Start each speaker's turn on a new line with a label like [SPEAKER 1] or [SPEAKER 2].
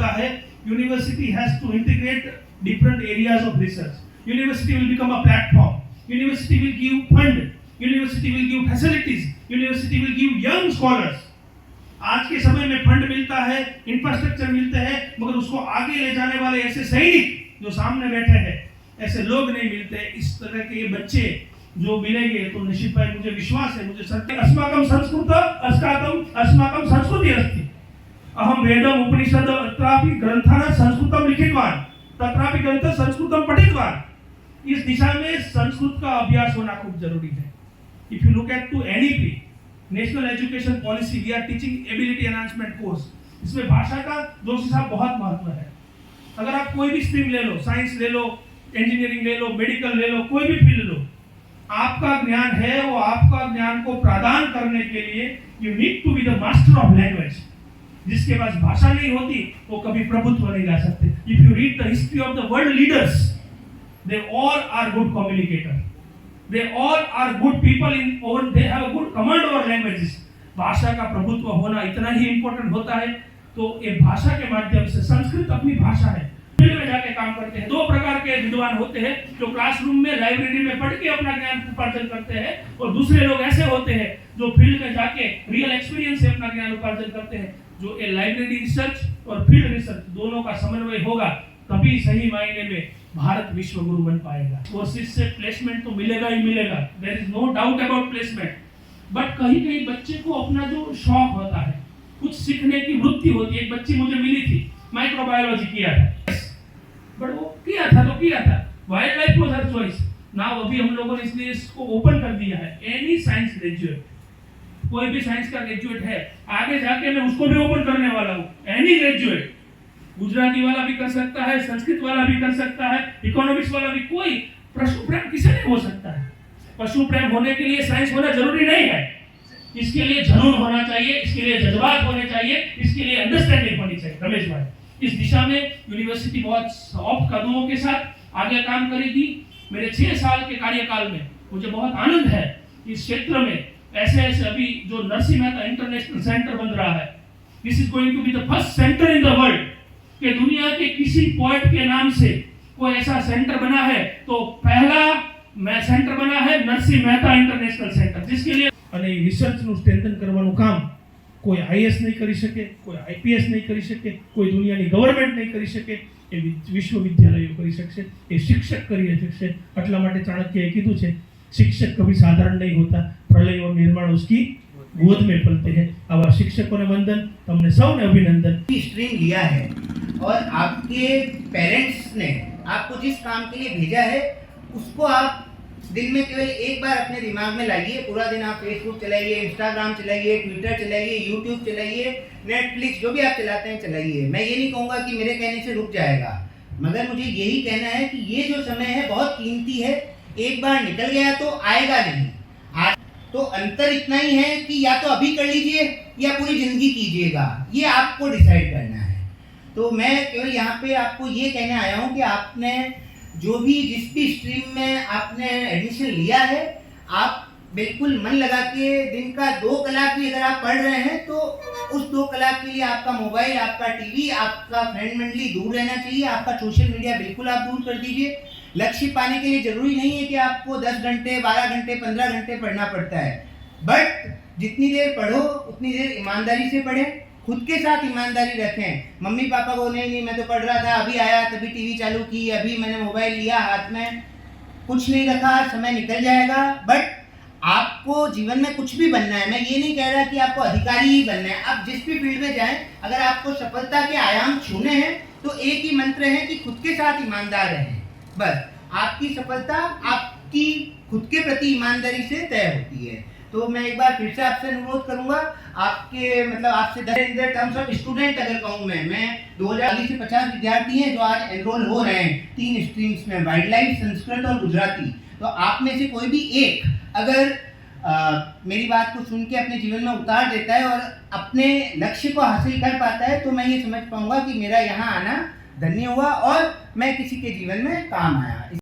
[SPEAKER 1] होता है, university has to integrate different areas of research. University will become a platform, university will give fund, university will give facilities, university will give young scholars. आज के समय में fund मिलता है, infrastructure मिलते हैं, मगर उसको आगे ले जाने वाले ऐसे सैनिक जो सामने बैठे हैं, ऐसे लोग नहीं मिलते। इस तरह के ये बच्चे जो मिलेंगे तो निश्चित भाई मुझे विश्वास है, मुझे सत्य अस्माकं संस्कृत अस्माकं संस्कृति अस्ति। अहम वेदम उपनिषद अत्रापि ग्रंथानां संस्कृतं लिखितवान्, तत्रापि ग्रंथ संस्कृतं पठितवान्। इस दिशा में संस्कृत का अभ्यास होना खूब जरूरी है। If you look at to NEP, national education policy, we are teaching ability enhancement course. इसमें भाषा का जोशी साहब बहुत महत्व है। अगर आप कोई भी स्ट्रीम ले लो, साइंस ले लो, इंजीनियरिंग ले लो, मेडिकल ले लो, कोई भी फील्ड लो, आपका ज्ञान है वो आपका ज्ञान को प्रदान करने के लिए you need to be the master of language. जिसके पास भाषा नहीं होती वो कभी प्रभुत्व नहीं ला सकते। If you read the history of the world leaders, they all are good communicator, they all are good people in over, they have a good command over languages. भाषा का प्रभुत्व होना इतना ही इंपॉर्टेंट होता है। तो ये भाषा के माध्यम से, संस्कृत अपनी भाषा है, फील्ड में जाके काम करते हैं। दो प्रकार के विद्वान होते हैं, जो क्लासरूम में लाइब्रेरी में पढ़ के अपना ज्ञान उपार्जन करते हैं, और दूसरे लोग ऐसे होते हैं जो फील्ड में जाके रियल एक्सपीरियंस से अपना ज्ञान उपार्जन करते हैं। जो ये लाइब्रेरी रिसर्च और फील्ड रिसर्च दोनों का समन्वय होगा, तभी सही मायने में भारत विश्व गुरु बन पाएगा। कोर्सेज से प्लेसमेंट तो मिलेगा ही मिलेगा, there is no doubt about placement. But कहीं कहीं बच्चे को अपना जो शौक होता है, कुछ सीखने की वृत्ति होती है। एक बच्ची मुझे मिली थी, माइक्रोबायोलॉजी किया था, बट वो किया था, wild life was her choice. Now अभी हम लोगों ने इसलिए इसको ओपन कर दिया है। एनी साइंस ग्रेजुएट, कोई भी साइंस का ग्रेजुएट है, आगे जाके मैं उसको भी ओपन करने वाला हूँ। एनी ग्रेजुएट, गुजराती वाला भी कर सकता है, संस्कृत वाला भी कर सकता है, इकोनॉमिक्स वाला भी, कोई पशु प्रेम किसी नहीं हो सकता है। पशु प्रेम होने के लिए साइंस होना जरूरी नहीं है। इसके लिए जुनून होना चाहिए, इसके लिए जज्बात होने चाहिए, इसके लिए अंडरस्टैंडिंग होनी चाहिए। रमेश भाई, इस दिशा में यूनिवर्सिटी बहुत सॉफ्ट कदमों के साथ आगे काम करेगी। मेरे 6 साल के कार्यकाल में मुझे बहुत आनंद है इस क्षेत्र में ऐसे ऐसे अभी जो नरसिंह मेहता इंटरनेशनल सेंटर बन रहा है, this is going to be the first centre in the world कि दुनिया के किसी पॉइंट के नाम से कोई ऐसा सेंटर बना है, तो पहला सेंटर बना है नरसिंह मेहता इंटरनेशनल सेंटर, जिसके लिए અને રિસર્ચનું સ્ટ્રેન્થન કરવાનું કામ કોઈ આઈએસ નહીં કરી શકે, કોઈ આઈપીએસ નહીં કરી શકે, કોઈ દુનિયાની ગવર્નમેન્ટ નહીં કરી શકે, એ વિશ્વવિદ્યાલયો કરી શકશે, એ શિક્ષક કરી શકશે। એટલા માટે ચાણક્યએ કીધું છે, शिक्षक कभी साधारण नहीं होता, प्रलय और निर्माण उसकी गोद में पलते हैं। आवा शिक्षकों ने वंदन, तुमने सबने अभिनंदन।
[SPEAKER 2] स्ट्रीम लिया है और आपके पेरेंट्स ने आपको जिस काम के लिए भेजा है उसको आप दिन में केवल एक बार अपने दिमाग में लाइए। पूरा दिन आप फेसबुक चलाइए, इंस्टाग्राम चलाइए, ट्विटर चलाइए, यूट्यूब चलाइए, नेटफ्लिक्स जो भी आप चलाते हैं चलाइए। मैं ये नहीं कहूँगा कि मेरे कहने से रुक जाएगा, मगर मुझे यही कहना है कि ये जो समय है बहुत कीमती है। एक बार निकल गया तो आएगा नहीं। आज तो अंतर इतना ही है कि या तो अभी कर लीजिए या पूरी जिंदगी कीजिएगा, ये आपको डिसाइड करना है। तो मैं केवल यहाँ पे आपको ये कहने आया हूँ कि आपने जो भी जिस भी स्ट्रीम में आपने एडमिशन लिया है, आप बिल्कुल मन लगा के दिन का 2 कलाक भी अगर आप पढ़ रहे हैं तो उस 2 कलाक के लिए आपका मोबाइल, आपका टीवी, आपका फ्रेंड मंडली दूर रहना चाहिए। आपका सोशल मीडिया बिल्कुल आप दूर कर दीजिए। लक्ष्य पाने के लिए जरूरी नहीं है कि आपको 10 घंटे, 12 घंटे, 15 घंटे पढ़ना पड़ता है, बट जितनी देर पढ़ो उतनी देर ईमानदारी से पढ़ें, खुद के साथ ईमानदारी रखें। मम्मी पापा को नहीं मैं तो पढ़ रहा था, अभी आया तभी टीवी चालू की, अभी मैंने मोबाइल लिया हाथ में, कुछ नहीं रखा, समय निकल जाएगा। बट आपको जीवन में कुछ भी बनना है, मैं ये नहीं कह रहा कि आपको अधिकारी ही बनना है। आप जिस भी फील्ड में जाएं, अगर आपको सफलता के आयाम छूने हैं तो एक ही मंत्र है कि खुद के साथ ईमानदार रहें। बस आपकी सफलता आपकी खुद के प्रति ईमानदारी से तय होती है। तो मैं एक बार फिर से आपसे अनुरोध करूंगा, आपके मतलब आपसे टर्म्स ऑफ स्टूडेंट अगर कहूँ मैं 2040 से 50 विद्यार्थी हैं जो आज एनरोल हो रहे हैं 3 स्ट्रीम्स में, वाइल्ड लाइफ, संस्कृत और गुजराती। तो आप में से कोई भी एक अगर मेरी बात को सुन के अपने जीवन में उतार देता है और अपने लक्ष्य को हासिल कर पाता है, तो मैं ये समझ पाऊंगा कि मेरा यहाँ आना धन्य हुआ और मैं किसी के जीवन में काम आया।